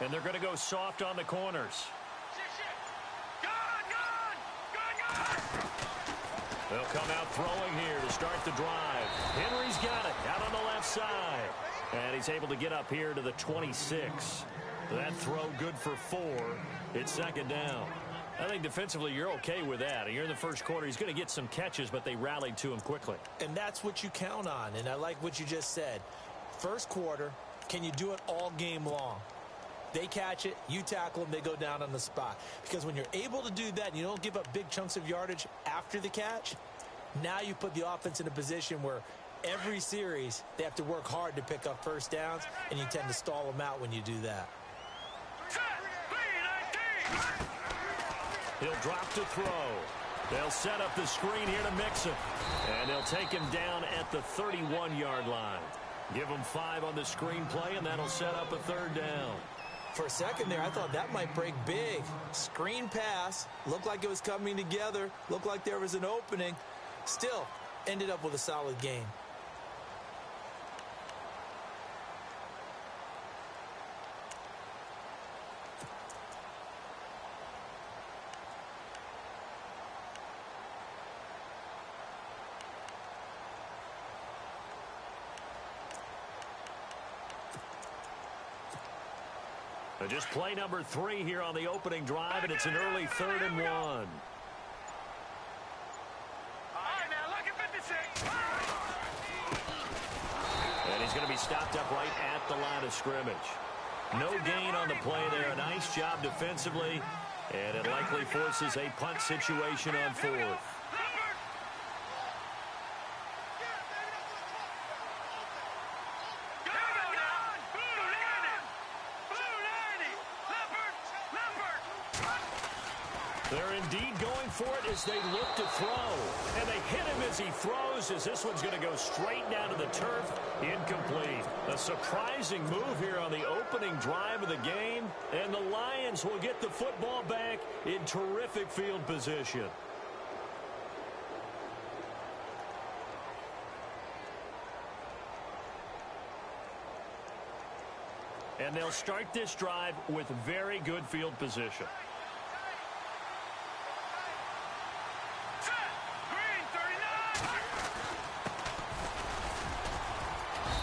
And they're going to go soft on the corners. They'll come out throwing here to start the drive. Henry's got it out on the left side. And he's able to get up here to the 26. That throw good for 4. It's second down. I think defensively you're okay with that. You're in the first quarter. He's going to get some catches, but they rallied to him quickly. And that's what you count on, and I like what you just said. First quarter, can you do it all game long? They catch it, you tackle them, they go down on the spot. Because when you're able to do that and you don't give up big chunks of yardage after the catch, now you put the offense in a position where every series they have to work hard to pick up first downs, and you tend to stall them out when you do that. He'll drop to throw. They'll set up the screen here to Mixon. And they'll take him down at the 31-yard line. Give him 5 on the screen play, and that'll set up a third down. For a second there, I thought that might break big. Screen pass. Looked like it was coming together. Looked like there was an opening. Still, ended up with a solid game. Just play number 3 here on the opening drive, and it's an early 3rd and 1. And he's going to be stopped up right at the line of scrimmage. No gain on the play there. A nice job defensively, and it likely forces a punt situation on 4th. They're indeed going for it as they look to throw. And they hit him as he throws, as this one's going to go straight down to the turf. Incomplete. A surprising move here on the opening drive of the game. And the Lions will get the football back in terrific field position. And they'll start this drive with very good field position.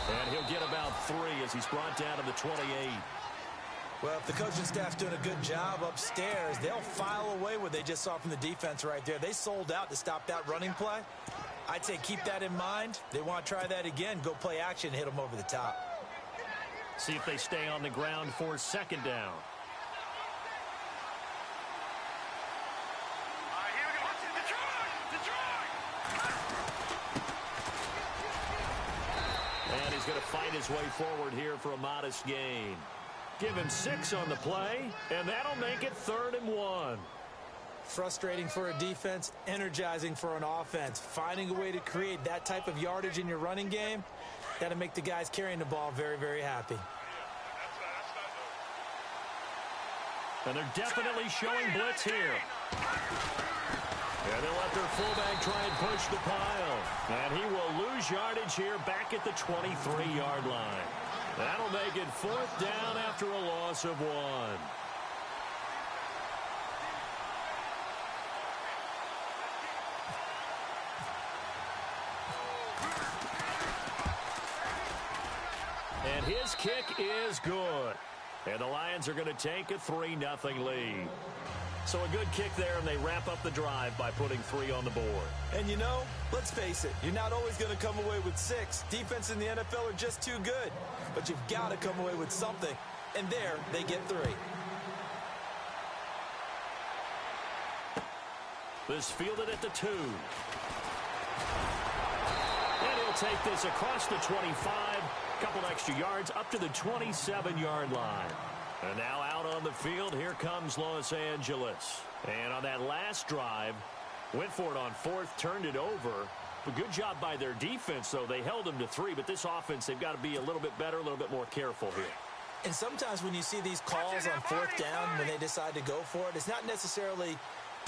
And he'll get about 3 as he's brought down to the 28. Well, if the coaching staff's doing a good job upstairs, they'll file away what they just saw from the defense right there. They sold out to stop that running play. I'd say keep that in mind. They want to try that again. Go play action, hit them over the top. See if they stay on the ground for second down. And he's going to fight his way forward here for a modest gain. Give him 6 on the play, and that'll make it 3rd and 1. Frustrating for a defense, energizing for an offense. Finding a way to create that type of yardage in your running game, that'll make the guys carrying the ball very, very happy. And they're definitely showing blitz here. And they'll let their fullback try and push the pile. And he will lose yardage here back at the 23-yard line. That'll make it 4th down after a loss of 1. And his kick is good. And the Lions are going to take a 3-0 lead. So a good kick there, and they wrap up the drive by putting 3 on the board. And you know, let's face it, you're not always going to come away with 6. Defense in the NFL are just too good. But you've got to come away with something. And there, they get 3. This fielded at the 2. And he'll take this across the 25. Couple extra yards up to the 27-yard line. And now out on the field, here comes Los Angeles. And on that last drive, went for it on 4th, turned it over. A good job by their defense, though. They held them to 3, but this offense, they've got to be a little bit better, a little bit more careful here. And sometimes when you see these calls on 4th down, when they decide to go for it, it's not necessarily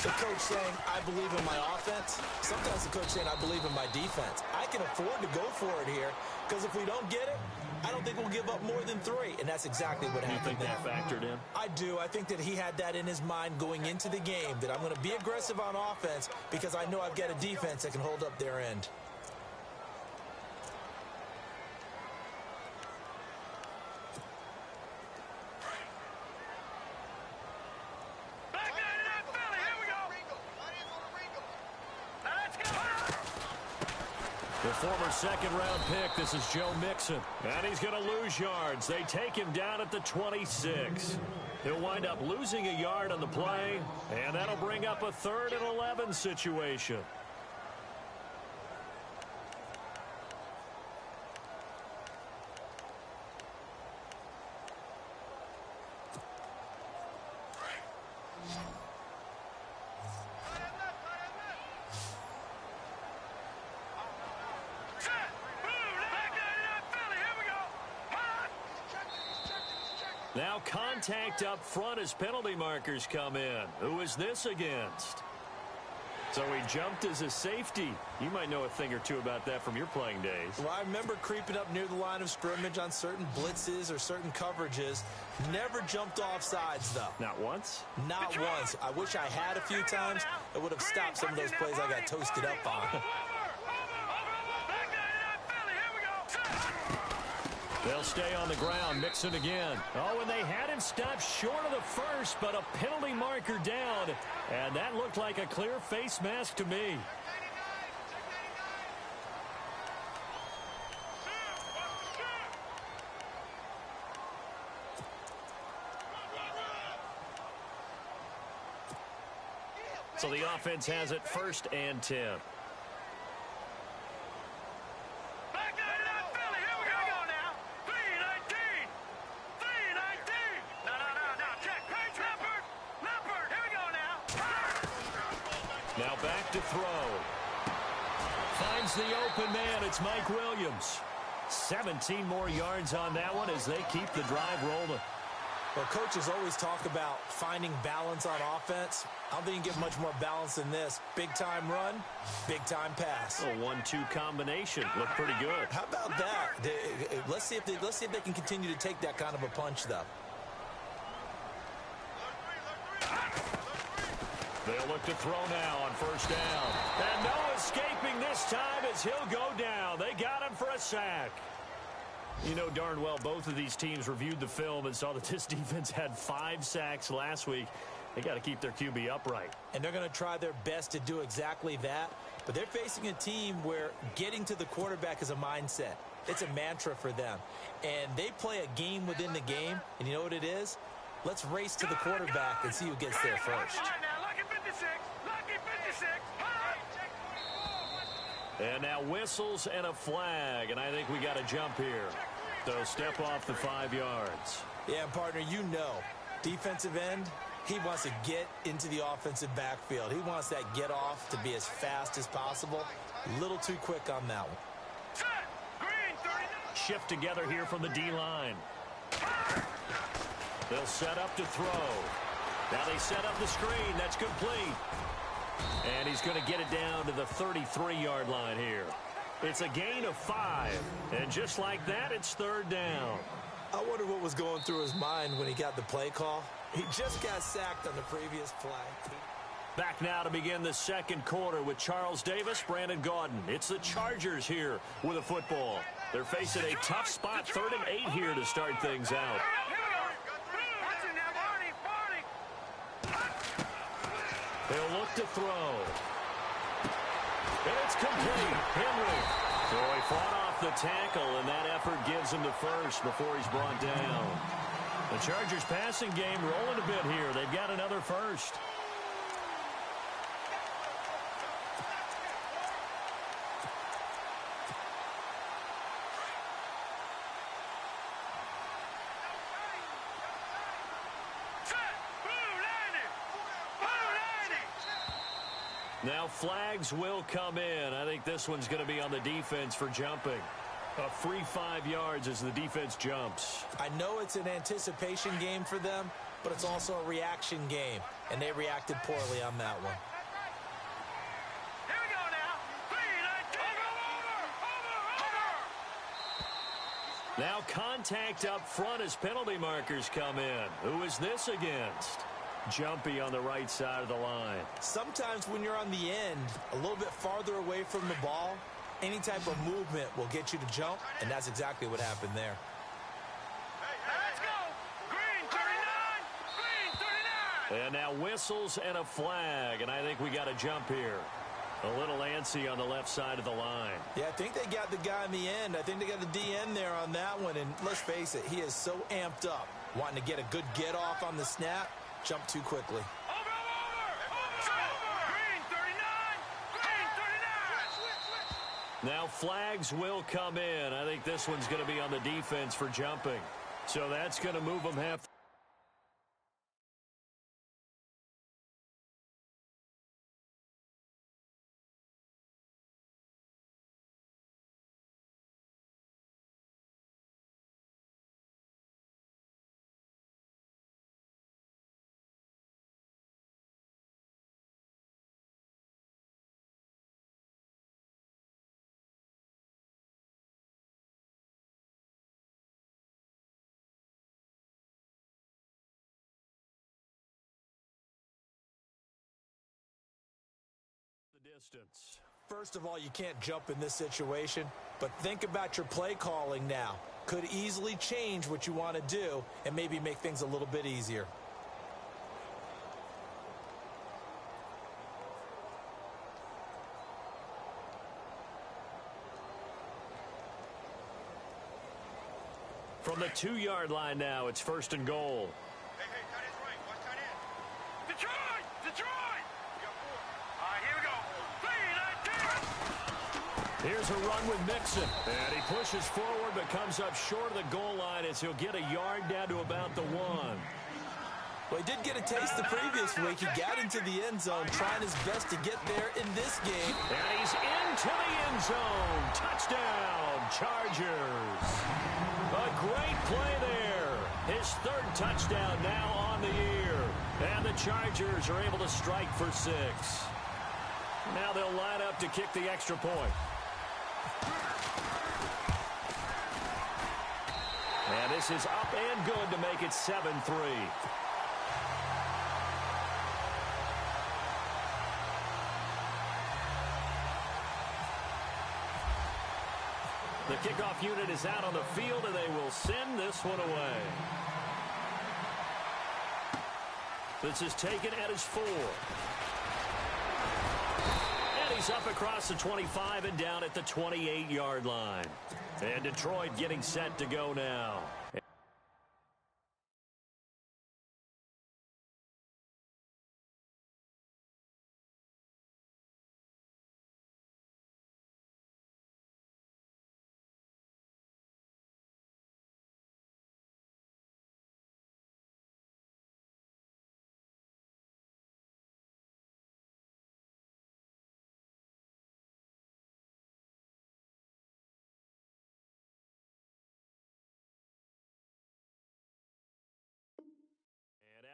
the coach saying, I believe in my offense. Sometimes the coach saying, I believe in my defense. I can afford to go for it here, because if we don't get it, I don't think we'll give up more than 3, and that's exactly what happened. You think that factored in? I do. I think that he had that in his mind going into the game, that I'm going to be aggressive on offense because I know I've got a defense that can hold up their end. The former second-round pick, this is Joe Mixon. And he's going to lose yards. They take him down at the 26. He'll wind up losing a yard on the play, and that'll bring up a 3rd and 11 situation. Now contact up front as penalty markers come in. Who is this against? So he jumped as a safety. You might know a thing or two about that from your playing days. Well, I remember creeping up near the line of scrimmage on certain blitzes or certain coverages. Never jumped off sides, though. Not once? Not once. I wish I had a few times. It would have stopped some of those plays I got toasted up on. They'll stay on the ground. Mixon again. Oh, and they had him stopped short of the first, but a penalty marker down. And that looked like a clear face mask to me. So the offense has it 1st and 10. Now back to throw. Finds the open man. It's Mike Williams. 17 more yards on that one as they keep the drive rolling. Well, coaches always talk about finding balance on offense. I don't think you can get much more balance than this. Big-time run, big-time pass. A 1-2 combination. Looked pretty good. How about that? Let's see if they can continue to take that kind of a punch, though. They'll look to throw now on 1st down. And no escaping this time as he'll go down. They got him for a sack. You know darn well both of these teams reviewed the film and saw that this defense had 5 sacks last week. They got to keep their QB upright. And they're going to try their best to do exactly that. But they're facing a team where getting to the quarterback is a mindset. It's a mantra for them. And they play a game within the game. And you know what it is? Let's race to the quarterback and see who gets there first. And now whistles and a flag, and I think we got a jump here. So step off the 5 yards. Yeah, partner, you know, defensive end, he wants to get into the offensive backfield. He wants that get off to be as fast as possible. A little too quick on that one. Shift together here from the D-line. They'll set up to throw. Now they set up the screen. That's complete. And he's going to get it down to the 33-yard line here. It's a gain of 5. And just like that, it's 3rd down. I wonder what was going through his mind when he got the play call. He just got sacked on the previous play. Back now to begin the 2nd quarter with Charles Davis, Brandon Gaudin. It's the Chargers here with a football. They're facing a tough spot, 3rd and 8 here to start things out. They'll look to throw. And it's complete. Henry. So he fought off the tackle, and that effort gives him the first before he's brought down. The Chargers passing game rolling a bit here. They've got another first. Now flags will come in. I think this one's going to be on the defense for jumping. A free 5 yards as the defense jumps. I know it's an anticipation game for them, but it's also a reaction game, and they reacted poorly on that one. Here we go now. Now contact up front as penalty markers come in. Who is this against? Jumpy on the right side of the line. Sometimes when you're on the end, a little bit farther away from the ball, any type of movement will get you to jump, and that's exactly what happened there. Let's go. Green 39. Green 39. And now whistles and a flag, and I think we got a jump here. A little antsy on the left side of the line. Yeah, I think they got the guy in the end. I think they got the DN there on that one, and let's face it, he is so amped up, wanting to get a good get off on the snap, jump too quickly. Over. Green 39. Green 39. Now flags will come in. I think this one's going to be on the defense for jumping. So that's going to move them half. Distance. First of all, you can't jump in this situation, but think about your play calling now. Could easily change what you want to do and maybe make things a little bit easier. From the 2-yard line now, it's 1st and goal. Hey, tight end's right. Watch tight end. Detroit. We got 4. All right, here we go. 3-19. Here's a run with Mixon. And he pushes forward but comes up short of the goal line as he'll get a yard down to about the 1. Well, he did get a taste the previous week. He got into the end zone, trying his best to get there in this game. And he's into the end zone. Touchdown, Chargers. A great play there. His 3rd touchdown now on the year. And the Chargers are able to strike for 6. Now they'll line up to kick the extra point. And this is up and good to make it 7-3. The kickoff unit is out on the field, and they will send this one away. This is taken at his 4. And he's up across the 25 and down at the 28-yard line. And Detroit getting set to go now.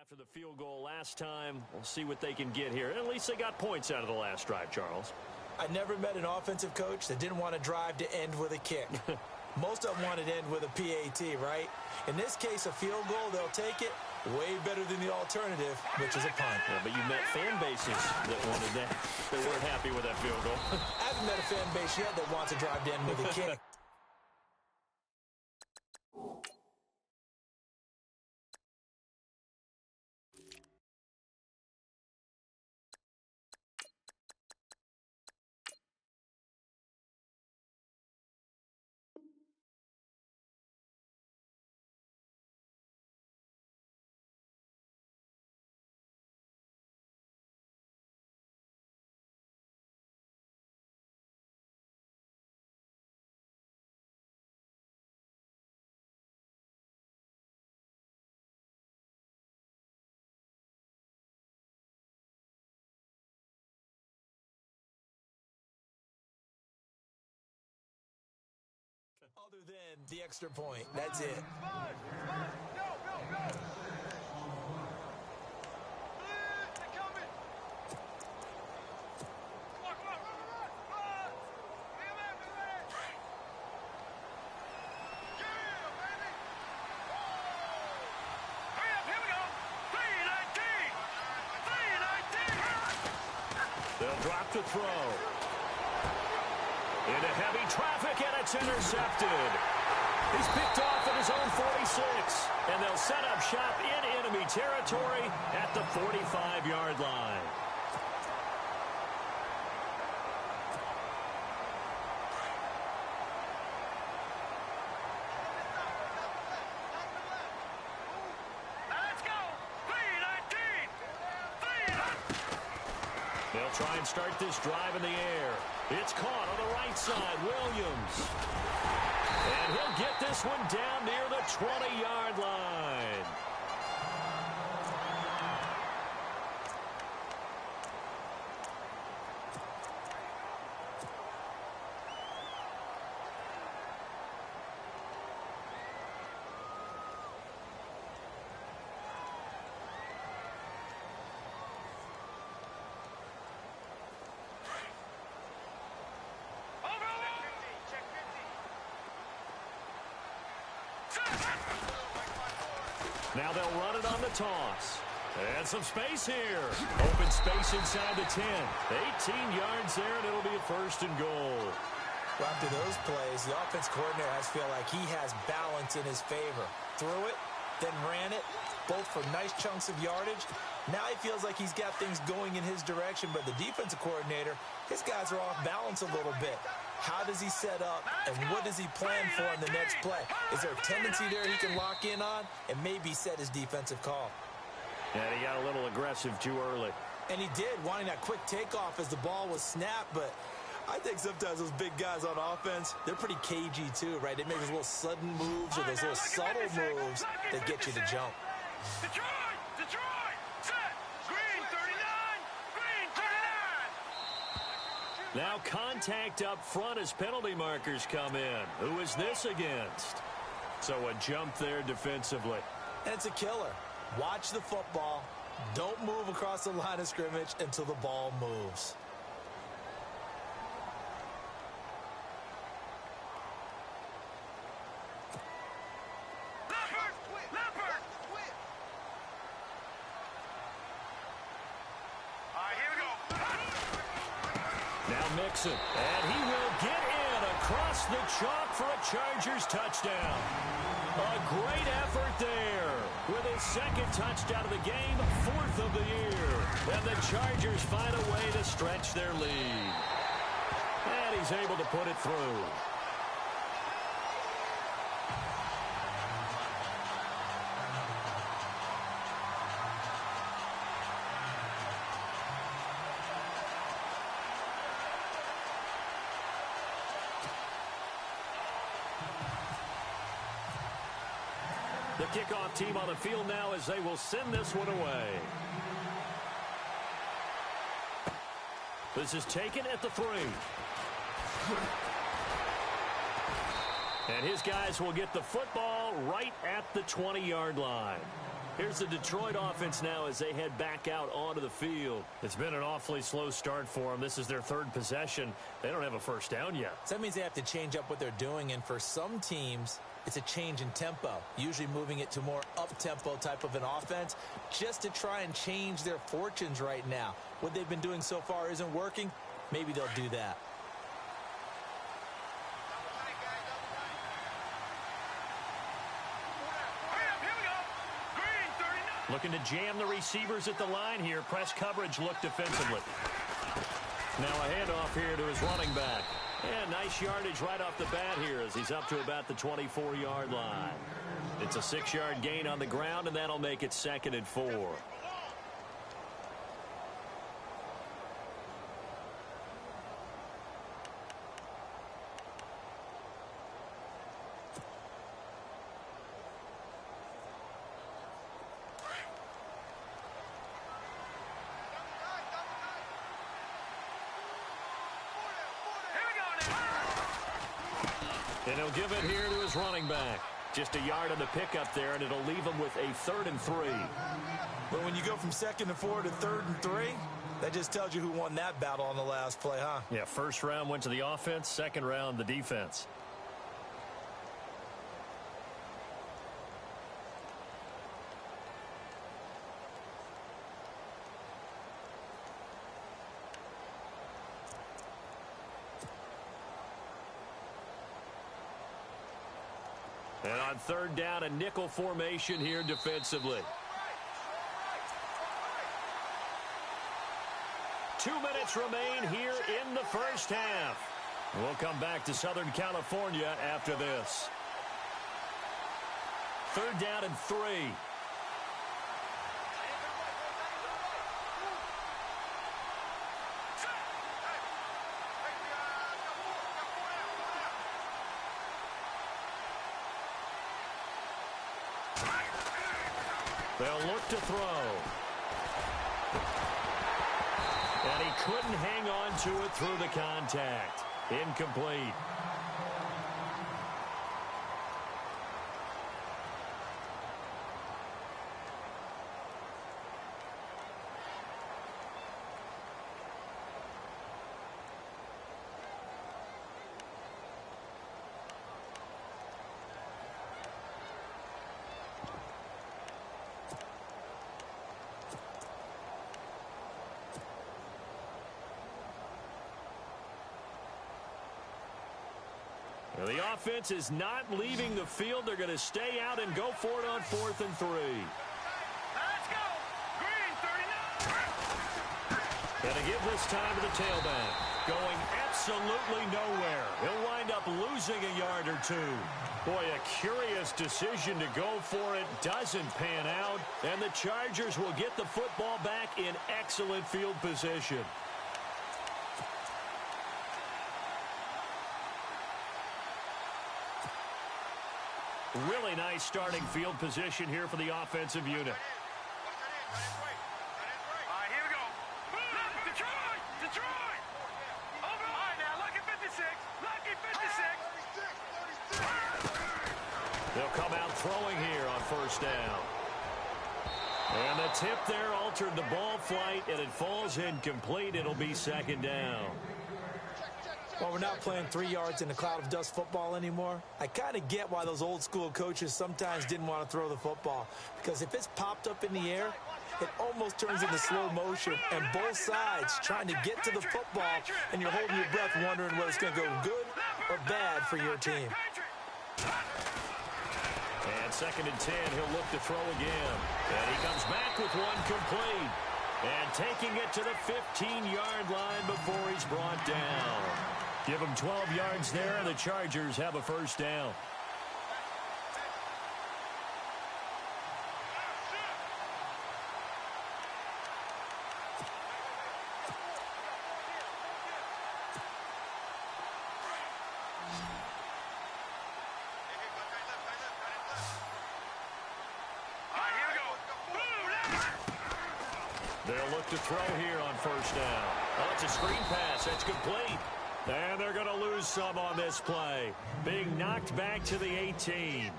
After the field goal last time, we'll see what they can get here. At least they got points out of the last drive, Charles. I never met an offensive coach that didn't want to drive to end with a kick. Most of them wanted to end with a PAT, right? In this case, a field goal, they'll take it way better than the alternative, which is a punt. Yeah, but you've met fan bases that wanted that. They weren't happy with that field goal. I haven't met a fan base yet that wants to drive to end with a kick. Other than the extra point, that's it. Go. They're coming. Come on. Run. Bring him in. Drop to throw. Into heavy traffic, and it's intercepted. He's picked off at his own 46. And they'll set up shop in enemy territory at the 45-yard line. Let's go. 3-19. They'll try and start this drive in the air. It's caught on the right side. Williams. And he'll get this one down near the 20-yard line. Now they'll run it on the toss. And some space here. Open space inside the 10. 18 yards there, and it'll be a first and goal. Well, after those plays, the offense coordinator has feel like he has balance in his favor. Threw it, then ran it, both for nice chunks of yardage. Now he feels like he's got things going in his direction, but the defensive coordinator, his guys are off balance a little bit. How does he set up, and what does he plan for in the next play? Is there a tendency there he can lock in on and maybe set his defensive call? And he got a little aggressive too early. And he did, wanting that quick takeoff as the ball was snapped, but I think sometimes those big guys on offense, they're pretty cagey too, right? They make those little sudden moves or those little subtle moves that get you to jump. Detroit! Detroit! Set! Green 39! Green 39! Now contact up front as penalty markers come in. Who is this against? So a jump there defensively. And it's a killer. Watch the football. Don't move across the line of scrimmage until the ball moves. Mixon, and he will get in across the chalk for a Chargers touchdown. A great effort there with his second touchdown of the game, fourth of the year. And the Chargers find a way to stretch their lead. And he's able to put it through. The kickoff team on the field now as they will send this one away. This is taken at the 3. And his guys will get the football right at the 20-yard line. Here's the Detroit offense now as they head back out onto the field. It's been an awfully slow start for them. This is their third possession. They don't have a first down yet. So that means they have to change up what they're doing, and for some teams, it's a change in tempo, usually moving it to more up-tempo type of an offense just to try and change their fortunes right now. What they've been doing so far isn't working. Maybe they'll do that. Looking to jam the receivers at the line here. Press coverage look defensively. Now a handoff here to his running back. And nice yardage right off the bat here as he's up to about the 24-yard line. It's a 6-yard gain on the ground, and that'll make it 2nd and 4. And he'll give it here to his running back. Just a yard on the pickup there, and it'll leave him with a 3rd and 3. But when you go from 2nd and 4 to 3rd and 3, that just tells you who won that battle on the last play, huh? Yeah, first round went to the offense, second round the defense. And on third down, a nickel formation here defensively. 2 minutes remain here in the first half. We'll come back to Southern California after this. Third down and 3. They'll look to throw. And he couldn't hang on to it through the contact. Incomplete. Well, the offense is not leaving the field. They're going to stay out and go for it on 4th and 3. Let's go. Green, 39. And to give this time to the tailback. Going absolutely nowhere. He'll wind up losing a yard or 2. Boy, a curious decision to go for it. Doesn't pan out. And the Chargers will get the football back in excellent field position. Really nice starting field position here for the offensive unit. All right, here we go. Detroit! Detroit! All right, now, lucky 56. Lucky 56. They'll come out throwing here on first down. And the tip there altered the ball flight, and it falls incomplete. It'll be second down. Well, we're not playing 3 yards in a cloud of dust football anymore. I kind of get why those old school coaches sometimes didn't want to throw the football. Because if it's popped up in the air, it almost turns into slow motion. And both sides trying to get to the football, and you're holding your breath wondering whether it's going to go good or bad for your team. And 2nd and 10, he'll look to throw again. And he comes back with one complete. And taking it to the 15-yard line before he's brought down. Give him 12 yards there, and the Chargers have a first down. They'll look to throw here on first down. Oh, it's a screen pass. That's complete. And they're going to lose some on this play. Being knocked back to the 18.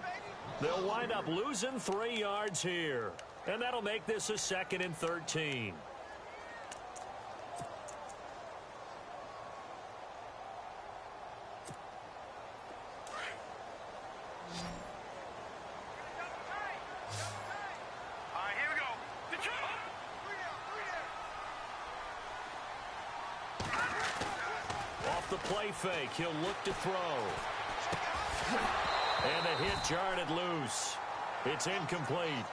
They'll wind up losing 3 yards here. And that'll make this a 2nd and 13. The play fake. He'll look to throw. And the hit jarred it loose. It's incomplete.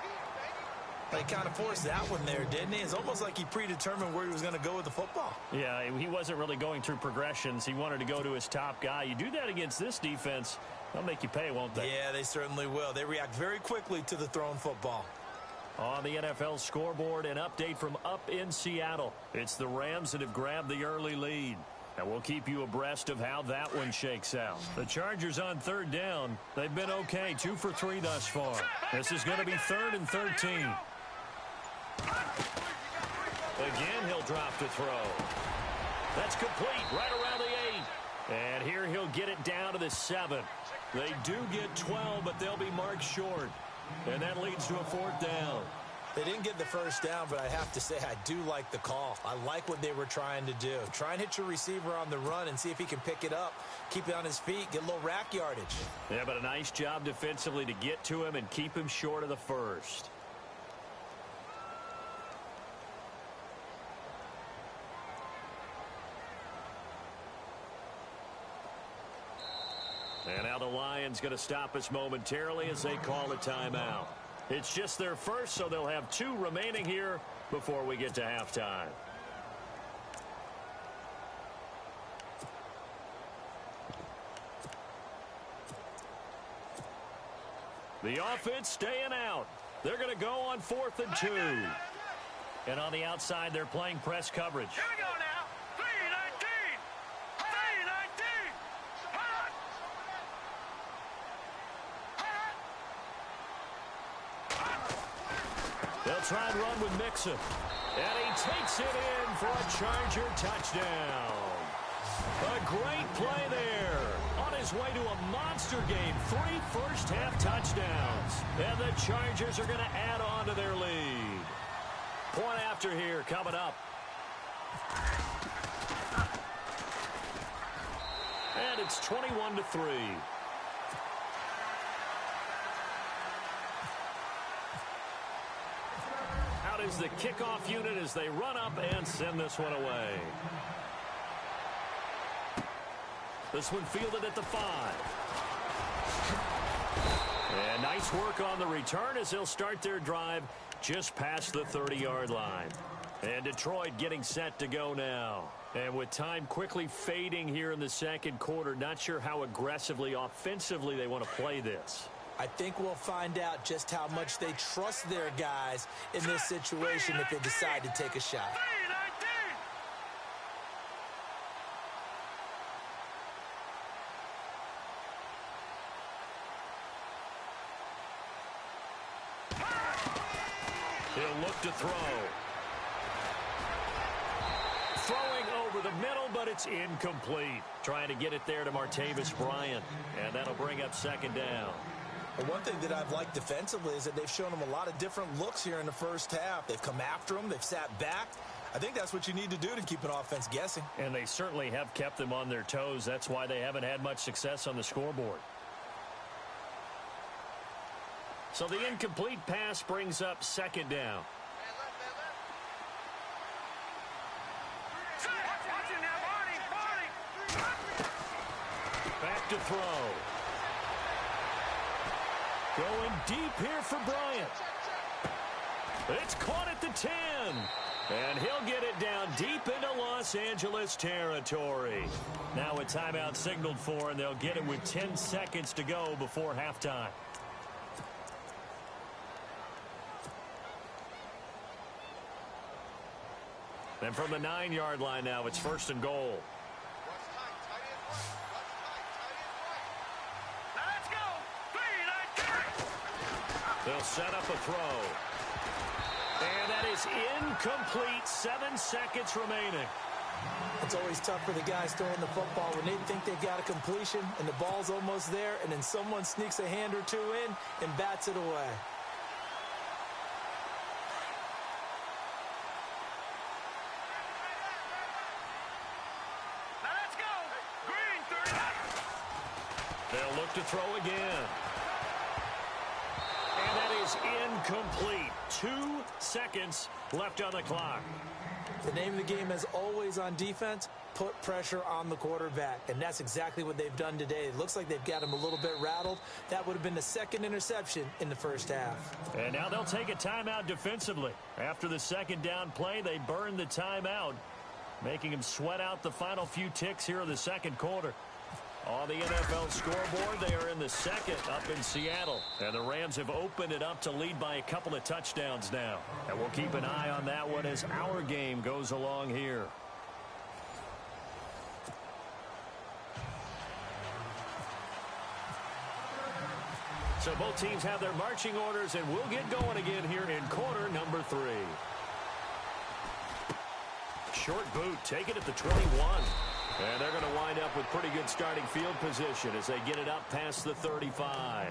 He kind of forced that one there, didn't he? It's almost like he predetermined where he was going to go with the football. Yeah, he wasn't really going through progressions. He wanted to go to his top guy. You do that against this defense, they'll make you pay, won't they? Yeah, they certainly will. They react very quickly to the thrown football. On the NFL scoreboard, an update from up in Seattle. It's the Rams that have grabbed the early lead. And we'll keep you abreast of how that one shakes out. The Chargers on third down. They've been okay, 2 for 3 thus far. This is going to be 3rd and 13. Again, he'll drop to throw. That's complete right around the 8. And here he'll get it down to the 7. They do get 12, but they'll be marked short. And that leads to a 4th down. They didn't get the first down, but I have to say I do like the call. I like what they were trying to do. Try and hit your receiver on the run and see if he can pick it up, keep it on his feet, get a little rack yardage. Yeah, but a nice job defensively to get to him and keep him short of the first. And now the Lions going to stop us momentarily as they call a timeout. It's just their first, so they'll have 2 remaining here before we get to halftime. The offense staying out. They're going to go on 4th and 2. And on the outside, they're playing press coverage. Here we go now. 3-19. 3-19. They'll try and run with Mixon. And he takes it in for a Charger touchdown. A great play there. On his way to a monster game. 3 first-half touchdowns. And the Chargers are going to add on to their lead. Point after here coming up. And it's 21-3. Out is the kickoff unit as they run up and send this one away. This one fielded at the 5. And nice work on the return as they'll start their drive just past the 30-yard line. And Detroit getting set to go now. And with time quickly fading here in the second quarter, not sure how aggressively, offensively they want to play this. I think we'll find out just how much they trust their guys in this situation if they decide to take a shot. He'll look to throw. Throwing over the middle, but it's incomplete. Trying to get it there to Martavis Bryant. And that'll bring up 2nd down. Well, one thing that I've liked defensively is that they've shown them a lot of different looks here in the first half. They've come after them. They've sat back. I think that's what you need to do to keep an offense guessing. And they certainly have kept them on their toes. That's why they haven't had much success on the scoreboard. So the incomplete pass brings up 2nd down. Back to throw. Going deep here for Bryant. It's caught at the 10. And he'll get it down deep into Los Angeles territory. Now a timeout signaled for, and they'll get it with 10 seconds to go before halftime. And from the 9-yard line now, it's 1st and goal. Let's go. 3-19. They'll set up a throw. And that is incomplete. 7 seconds remaining. It's always tough for the guys throwing the football when they think they've got a completion and the ball's almost there, and then someone sneaks a hand or 2 in and bats it away. They'll look to throw again. And that is incomplete. 2 seconds left on the clock. The name of the game is always on defense, put pressure on the quarterback. And that's exactly what they've done today. It looks like they've got him a little bit rattled. That would have been the 2nd interception in the first half. And now they'll take a timeout defensively. After the 2nd down play, they burn the timeout, making him sweat out the final few ticks here in the second quarter. On the NFL scoreboard, they are in the 2nd up in Seattle. And the Rams have opened it up to lead by a couple of touchdowns now. And we'll keep an eye on that one as our game goes along here. So both teams have their marching orders, and we'll get going again here in quarter number 3. Short boot, take it at the 21. And they're going to wind up with pretty good starting field position as they get it up past the 35.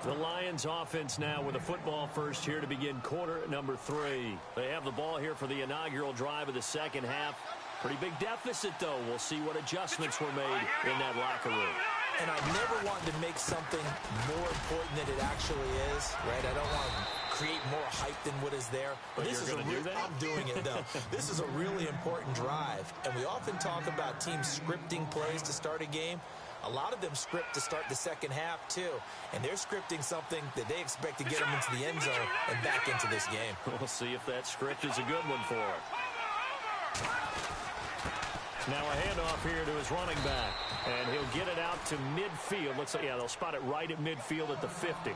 The Lions offense now with a football first here to begin quarter number 3. They have the ball here for the inaugural drive of the second half. Pretty big deficit, though. We'll see what adjustments were made in that locker room. And I never wanted to make something more important than it actually is, right? I don't want to create more hype than what is there. But this you're is going to do that? I'm doing it, though. This is a really important drive. And we often talk about teams scripting plays to start a game. A lot of them script to start the second half, too. And they're scripting something that they expect to get them into the end zone and back into this game. We'll see if that script is a good one for him. Now a handoff here to his running back. And he'll get it out to midfield. Looks like, yeah, they'll spot it right at midfield at the 50.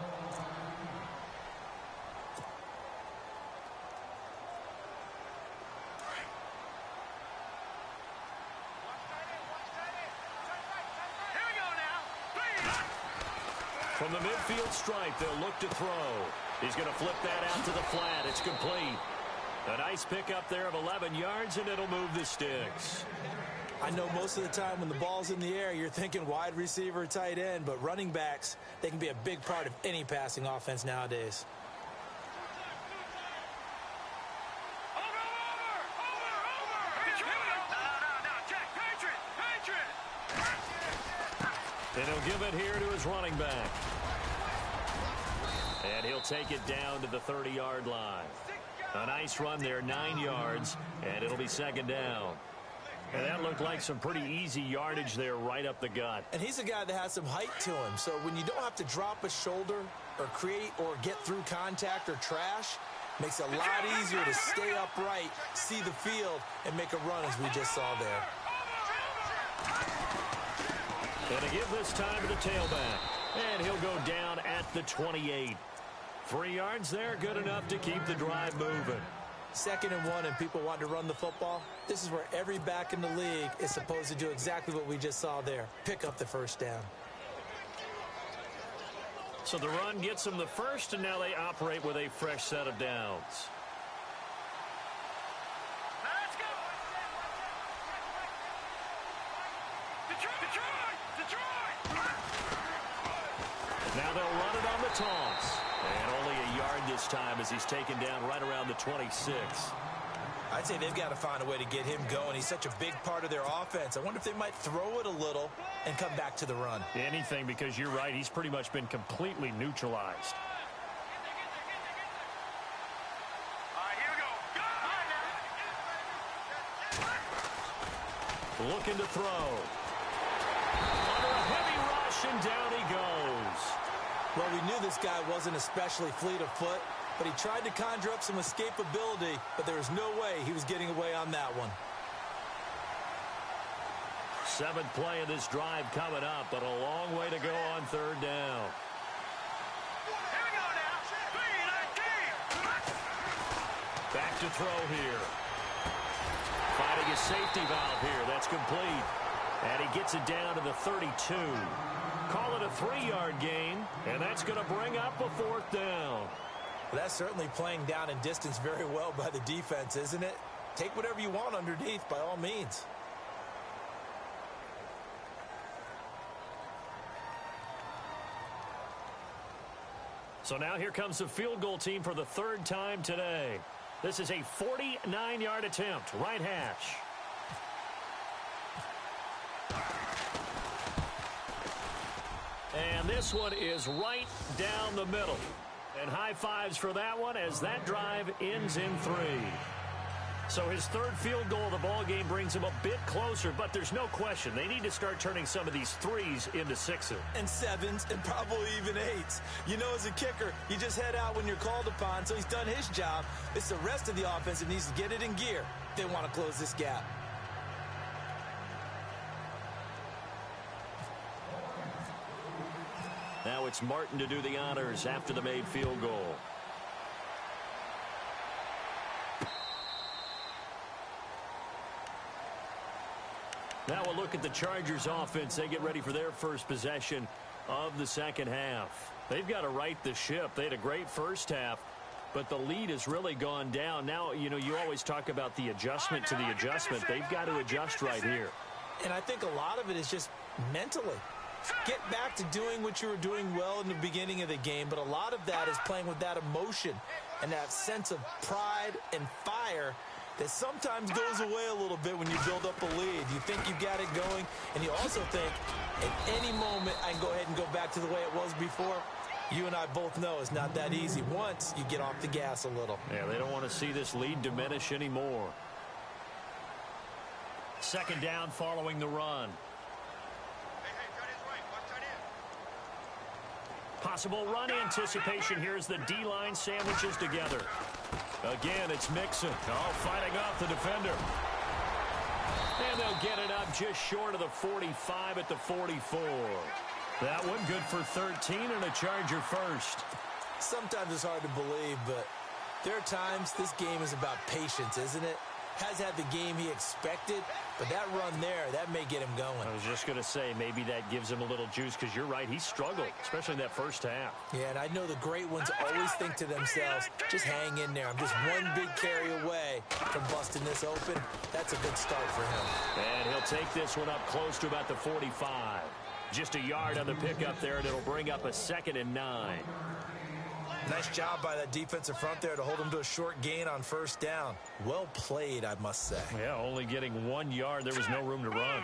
From the midfield stripe, they'll look to throw. He's going to flip that out to the flat. It's complete. A nice pickup there of 11 yards, and it'll move the sticks. I know most of the time when the ball's in the air, you're thinking wide receiver, tight end, but running backs, they can be a big part of any passing offense nowadays. And he'll give it here to his running back. And he'll take it down to the 30-yard line. A nice run there, 9 yards, and it'll be second down. And that looked like some pretty easy yardage there right up the gut. And he's a guy that has some height to him, so when you don't have to drop a shoulder or create or get through contact or trash, makes it a lot easier to stay upright, see the field, and make a run as we just saw there. And to give this time to the tailback. And he'll go down at the 28. 3 yards there, good enough to keep the drive moving. 2nd and 1 and people want to run the football. This is where every back in the league is supposed to do exactly what we just saw there. Pick up the first down. So the run gets them the first, and now they operate with a fresh set of downs. Let's go! Detroit! Now they'll run it on the toss. And only a yard this time as he's taken down right around the 26. I'd say they've got to find a way to get him going. He's such a big part of their offense. I wonder if they might throw it a little and come back to the run. Anything, because you're right. He's pretty much been completely neutralized. All right, here we go. Looking to throw. Under a heavy rush, and down he goes. Well, we knew this guy wasn't especially fleet of foot, but he tried to conjure up some escapability, but there was no way he was getting away on that one. 7th play of this drive coming up, but a long way to go on 3rd down. Here we go now. 3-19. Back to throw here. Finding his safety valve here. That's complete. And he gets it down to the 32. Call it a 3-yard gain, and that's going to bring up a 4th down. Well, that's certainly playing down in distance very well by the defense, isn't it? Take whatever you want underneath by all means. So now here comes the field goal team for the 3rd time today. This is a 49-yard attempt, right hash. And this one is right down the middle. And high fives for that one as that drive ends in 3. So his 3rd field goal of the ball game brings him a bit closer, but there's no question they need to start turning some of these 3s into 6s. And 7s and probably even 8s. You know, as a kicker, you just head out when you're called upon, so he's done his job. It's the rest of the offense that needs to get it in gear. They want to close this gap. Now it's Martin to do the honors after the made field goal. Now we'll look at the Chargers offense. They get ready for their first possession of the second half. They've got to right the ship. They had a great first half, but the lead has really gone down. Now, you know, you always talk about the adjustment to the adjustment. They've got to adjust right here. And I think a lot of it is just mentally. Get back to doing what you were doing well in the beginning of the game, but a lot of that is playing with that emotion and that sense of pride and fire that sometimes goes away a little bit when you build up a lead. You think you've got it going, and you also think at any moment I can go ahead and go back to the way it was before. You and I both know it's not that easy once you get off the gas a little. Yeah, they don't want to see this lead diminish anymore. 2nd down following the run. Possible run anticipation here as the D-line sandwiches together. Again, it's Mixon, all fighting off the defender. And they'll get it up just short of the 45 at the 44. That one good for 13 and a Charger first. Sometimes it's hard to believe, but there are times this game is about patience, isn't it? Has had the game he expected, but that run there, that may get him going. I was just going to say, maybe that gives him a little juice, because you're right, he struggled, especially in that first half. Yeah, and I know the great ones always think to themselves, just hang in there. I'm just one big carry away from busting this open. That's a good start for him. And he'll take this one up close to about the 45. Just a yard on the pickup there, and it'll bring up a 2nd and 9. Nice job by that defensive front there to hold him to a short gain on first down. Well played, I must say. Yeah, only getting 1 yard. There was no room to run.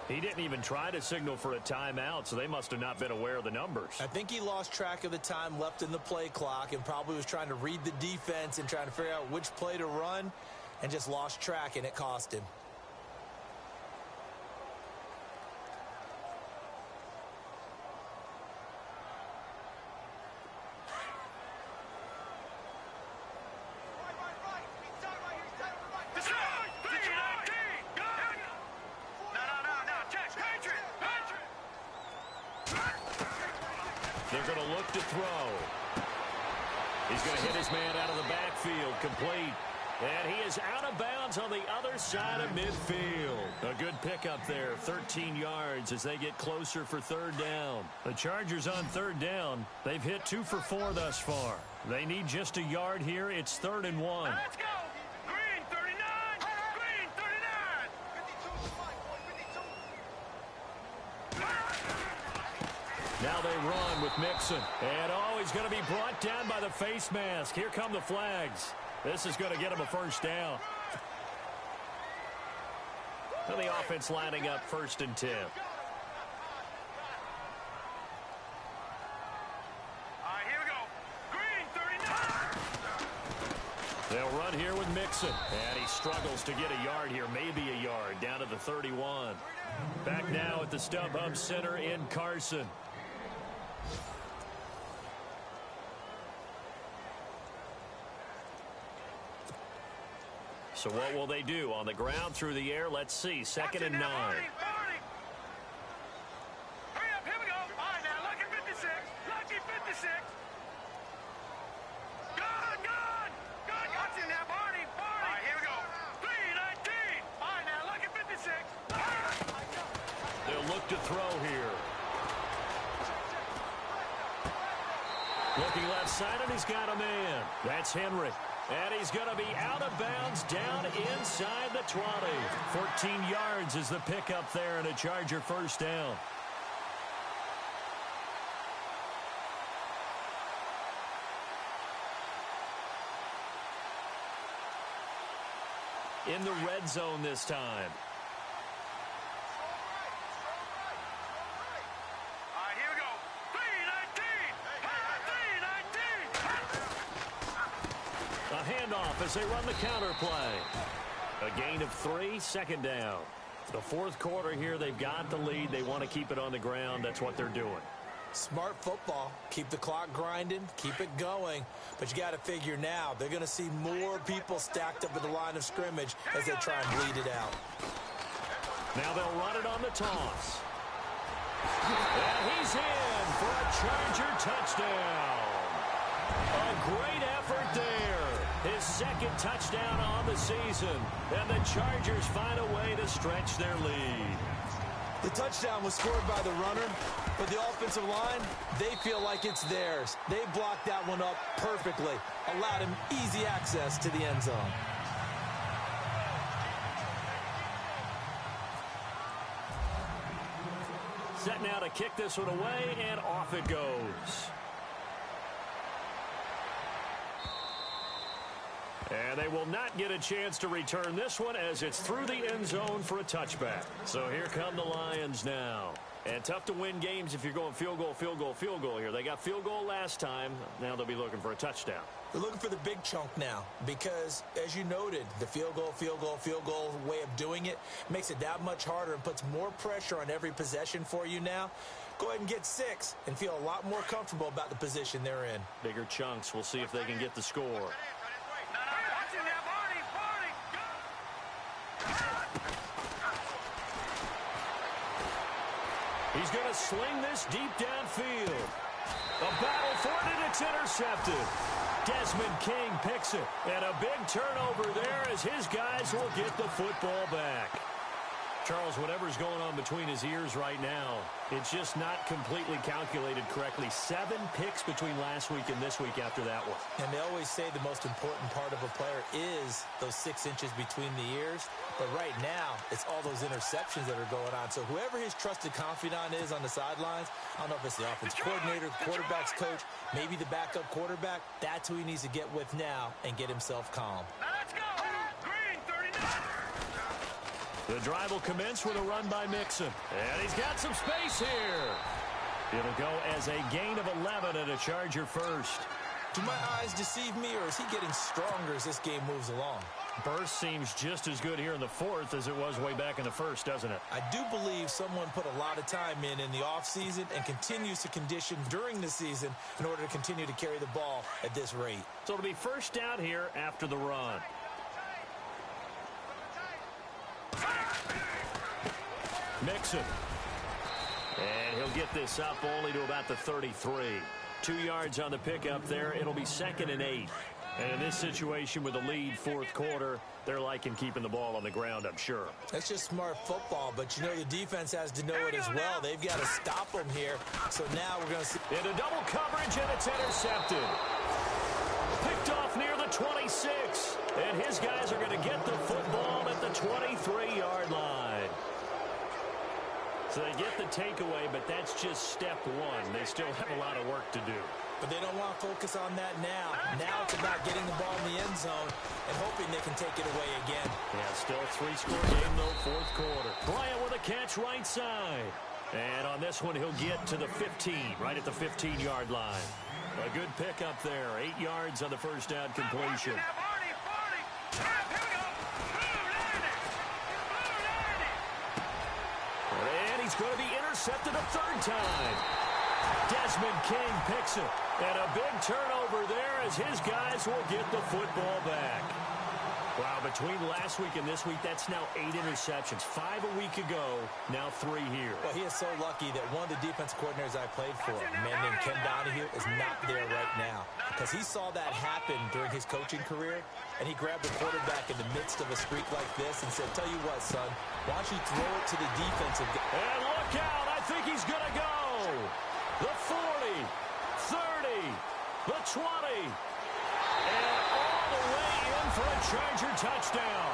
He didn't even try to signal for a timeout, so they must have not been aware of the numbers. I think he lost track of the time left in the play clock and probably was trying to read the defense and trying to figure out which play to run and just lost track, and it cost him. They're going to look to throw. He's going to hit his man out of the backfield, complete. And he is out of bounds on the other side of midfield. A good pickup there, 13 yards as they get closer for 3rd down. The Chargers on 3rd down. They've hit 2 for 4 thus far. They need just a yard here. It's 3rd and 1. Let's go. Green 39. Green 39. Now they run with Mixon. And, he's going to be brought down by the face mask. Here come the flags. This is going to get him a 1st down. And the offense lining up 1st and 10. All right, here we go. Green 39. They'll run here with Mixon. And he struggles to get a yard here, maybe a yard, down to the 31. Back now at the StubHub Center in Carson. So what will they do? On the ground, through the air, let's see. 2nd and 9. Hurry up, here we go. All right, now, lucky 56. Lucky 56. Good. Watch it now, Barney. All right, here we go. 3-19. All right, now, lucky 56. They'll look to throw here. Looking left side, and he's got a man. That's Henry. And he's going to be out of bounds down inside the 20. 14 yards is the pickup there, and a Charger 1st down. In the red zone this time. All right, here we go. 3-19. A handoff as they run the counter play. A gain of 3, 2nd down. The 4th quarter here, they've got the lead. They want to keep it on the ground. That's what they're doing. Smart football. Keep the clock grinding. Keep it going. But you got to figure now, they're going to see more people stacked up at the line of scrimmage as they try and bleed it out. Now they'll run it on the toss. And he's in for a Charger touchdown. A great effort there. His 2nd touchdown on the season. And the Chargers find a way to stretch their lead. The touchdown was scored by the runner, but the offensive line, they feel like it's theirs. They blocked that one up perfectly, allowed him easy access to the end zone. Set now to kick this one away, and off it goes. And they will not get a chance to return this one as it's through the end zone for a touchback. So here come the Lions now. And tough to win games if you're going field goal, field goal, field goal here. They got field goal last time. Now they'll be looking for a touchdown. They're looking for the big chunk now because, as you noted, the field goal way of doing it makes it that much harder and puts more pressure on every possession for you now. Go ahead and get 6 and feel a lot more comfortable about the position they're in. Bigger chunks. We'll see if they can get the score. He's going to sling this deep downfield. A battle for it, and it's intercepted. Desmond King picks it. And a big turnover there as his guys will get the football back. Charles, whatever's going on between his ears right now, it's just not completely calculated correctly. 7 picks between last week and this week after that one. And they always say the most important part of a player is those 6 inches between the ears. But right now, it's all those interceptions that are going on. So whoever his trusted confidant is on the sidelines, I don't know if it's the offense coordinator, quarterback's coach, maybe the backup quarterback, that's who he needs to get with now and get himself calm. Let's go! Green, 39! The drive will commence with a run by Mixon. And he's got some space here. It'll go as a gain of 11 and a Charger first. Do my eyes deceive me, or is he getting stronger as this game moves along? Burst seems just as good here in the 4th as it was way back in the 1st, doesn't it? I do believe someone put a lot of time in the offseason and continues to condition during the season in order to continue to carry the ball at this rate. So it'll be first down here after the run. Mixon. And he'll get this up only to about the 33. 2 yards on the pickup there. It'll be 2nd and 8. And in this situation with a lead 4th quarter, they're liking keeping the ball on the ground, I'm sure. That's just smart football, but you know the defense has to know it as well. They've got to stop them here. So now we're going to see. Into double coverage, and it's intercepted. Picked off near the 26. And his guys are going to get the football at the 23-yard line. So they get the takeaway, but that's just step 1. They still have a lot of work to do. But they don't want to focus on that now. Now it's about getting the ball in the end zone and hoping they can take it away again. Yeah, still a 3-score game, though, 4th quarter. Bryant with a catch right side. And on this one, he'll get to the 15, right at the 15-yard line. A good pickup there. 8 yards on the first down completion. And he's going to be intercepted a 3rd time. Desmond King picks it. And a big turnover there as his guys will get the football back. Wow, between last week and this week, that's now 8 interceptions. 5 a week ago, now 3 here. Well, he is so lucky that one of the defense coordinators I played for, a man named Ken Donahue, is not there right now. Because he saw that happen during his coaching career, and he grabbed the quarterback in the midst of a streak like this and said, tell you what, son, why don't you throw it to the defensive guy? And look out, I think he's going to go. The 40, 30, the 20, and all the way in for a Charger touchdown.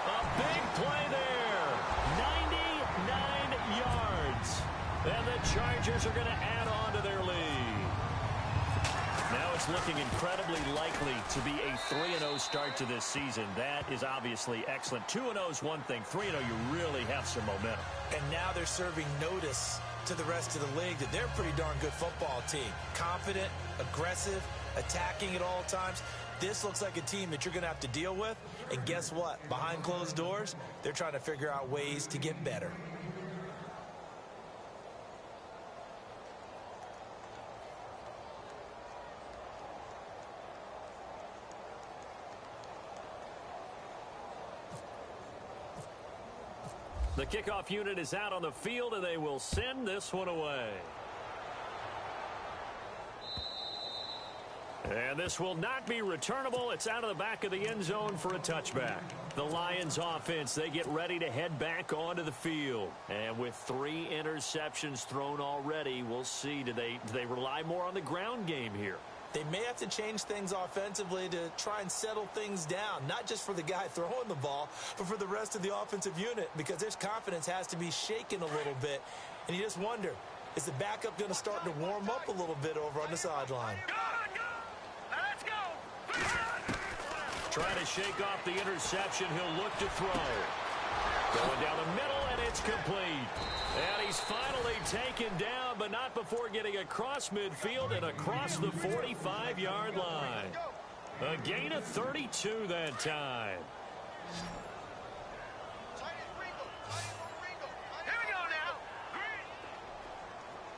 A big play there. 99 yards. And the Chargers are going to add on to their lead. Now it's looking incredibly likely to be a 3-0 start to this season. That is obviously excellent. 2-0 is one thing. 3-0, you really have some momentum. And now they're serving notice to the rest of the league that they're a pretty darn good football team. Confident, aggressive, attacking at all times. This looks like a team that you're going to have to deal with. And guess what? Behind closed doors, they're trying to figure out ways to get better. The kickoff unit is out on the field, and they will send this one away. And this will not be returnable. It's out of the back of the end zone for a touchback. The Lions offense, they get ready to head back onto the field. And with 3 interceptions thrown already, we'll see. Do they rely more on the ground game here? They may have to change things offensively to try and settle things down, not just for the guy throwing the ball, but for the rest of the offensive unit, because their confidence has to be shaken a little bit. And you just wonder, is the backup going to start to warm up a little bit over on the sideline? Let's go! Trying to shake off the interception. He'll look to throw. Going down the middle, and it's complete. And he's finally taken down, but not before getting across midfield and across the 45-yard line. A gain of 32 that time. Here we go now. Green.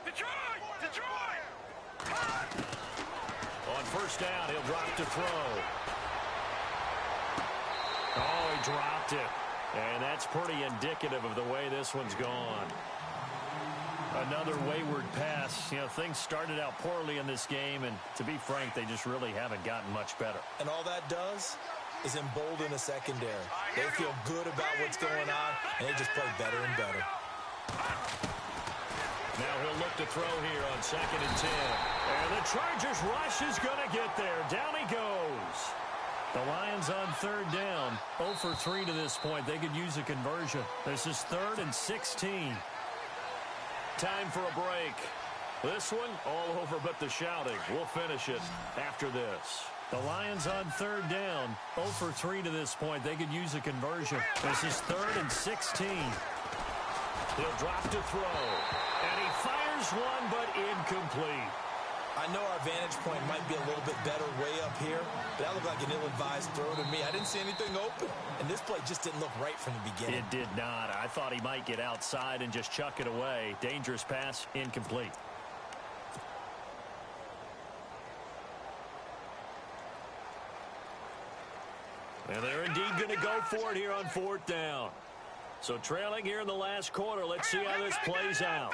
Detroit! Detroit! On first down, he'll drop to throw. Oh, he dropped it. And that's pretty indicative of the way this one's gone. Another wayward pass. You know, things started out poorly in this game, and to be frank, they just really haven't gotten much better. And all that does is embolden the secondary. They feel good about what's going on, and they just play better and better. Now he'll look to throw here on 2nd and 10. And the Chargers rush is going to get there. Down he goes. The Lions on 3rd down. 0 for 3 to this point. They could use a conversion. This is 3rd and 16. Time for a break. This one all over but the shouting. We'll finish it after this. The Lions on 3rd down. 0 for 3 to this point. They could use a conversion. This is 3rd and 16. He'll drop to throw. And he fires one, but incomplete. I know our vantage point might be a little bit better way up here, but that looked like an ill-advised throw to me. I didn't see anything open, and this play just didn't look right from the beginning. It did not. I thought he might get outside and just chuck it away. Dangerous pass, incomplete. And they're indeed going to go for it here on 4th down. So trailing here in the last quarter. Let's see how this plays out.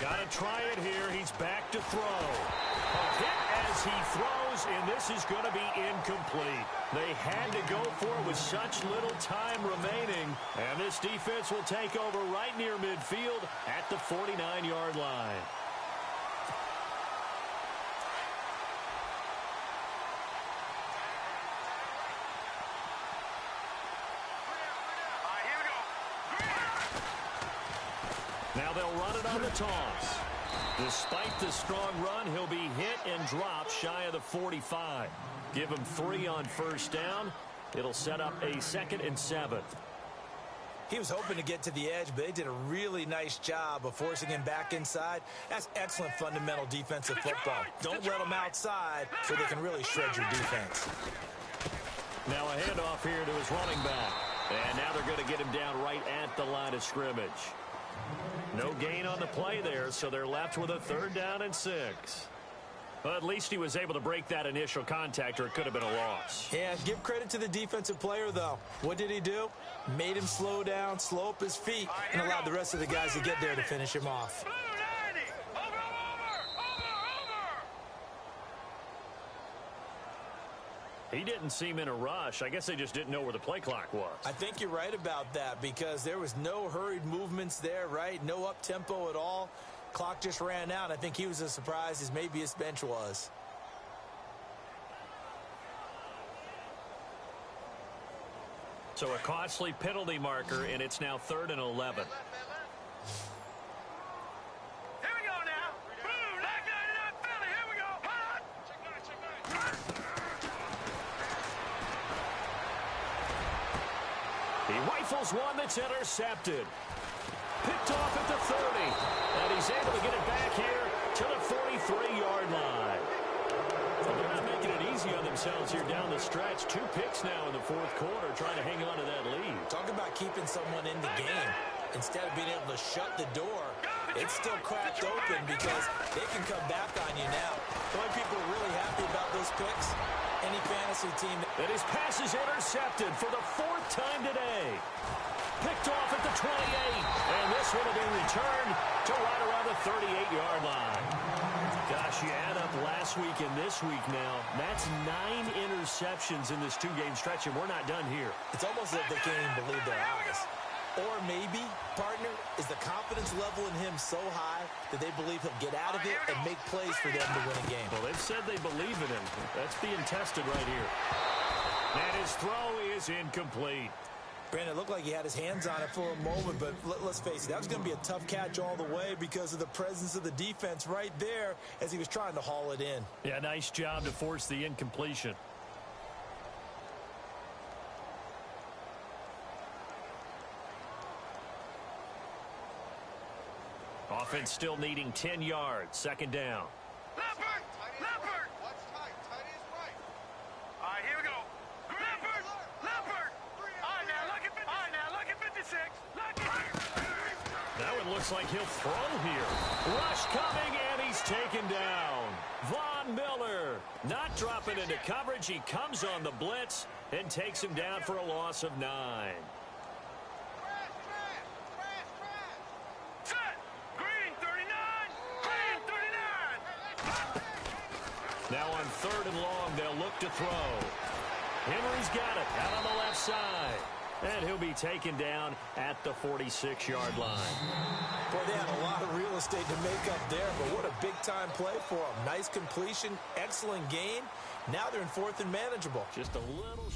Got to try it here. He's back to throw. A hit as he throws, and this is going to be incomplete. They had to go for it with such little time remaining. And this defense will take over right near midfield at the 49-yard line. Now they'll run it on the toss. Despite the strong run, he'll be hit and dropped shy of the 45. Give him 3 on first down. It'll set up a 2nd and 7. He was hoping to get to the edge, but they did a really nice job of forcing him back inside. That's excellent fundamental defensive football. Don't let them outside so they can really shred your defense. Now a handoff here to his running back. And now they're going to get him down right at the line of scrimmage. No gain on the play there, so they're left with a 3rd down and 6. Well, at least he was able to break that initial contact, or it could have been a loss. Yeah, give credit to the defensive player, though. What did he do? Made him slow down, slow up his feet, and allowed the rest of the guys to get there to finish him off. He didn't seem in a rush. I guess they just didn't know where the play clock was. I think you're right about that because there was no hurried movements there, right? No up-tempo at all. Clock just ran out. I think he was as surprised as maybe his bench was. So a costly penalty marker, and it's now 3rd and 11. He rifles one that's intercepted. Picked off at the 30. And he's able to get it back here to the 43-yard line. Well, they're not making it easy on themselves here down the stretch. 2 picks now in the 4th quarter trying to hang on to that lead. Talk about keeping someone in the game. Instead of being able to shut the door, it's still cracked open because they can come back on you now. The only people are really happy about those picks, any fantasy team. And his pass is intercepted for the 4th time today. Picked off at the 28. And this one will be returned to right around the 38-yard line. Gosh, you add up last week and this week now. That's 9 interceptions in this 2-game stretch, and we're not done here. It's almost as if they can't even believe their eyes. Or maybe, partner, is the confidence level in him so high that they believe he'll get out of it and make plays for them to win a game. Well, they've said they believe in him. That's being tested right here. And his throw is incomplete. Brandon, it looked like he had his hands on it for a moment, but let's face it, that was going to be a tough catch all the way because of the presence of the defense right there as he was trying to haul it in. Yeah, nice job to force the incompletion. Offense still needing 10 yards. Second down. Leopard! Leopard! Watch tight. Tight is right. All right, here we go. Leopard! Leopard! All right, now, look at 56. Look at... That one looks like he'll throw here. Rush coming, and he's taken down. Von Miller not dropping into coverage. He comes on the blitz and takes him down for a loss of 9. Now on 3rd and long, they'll look to throw. Henry's got it out on the left side. And he'll be taken down at the 46-yard line. Boy, they had a lot of real estate to make up there, but what a big-time play for them. Nice completion, excellent gain. Now they're in 4th and manageable. Just a little...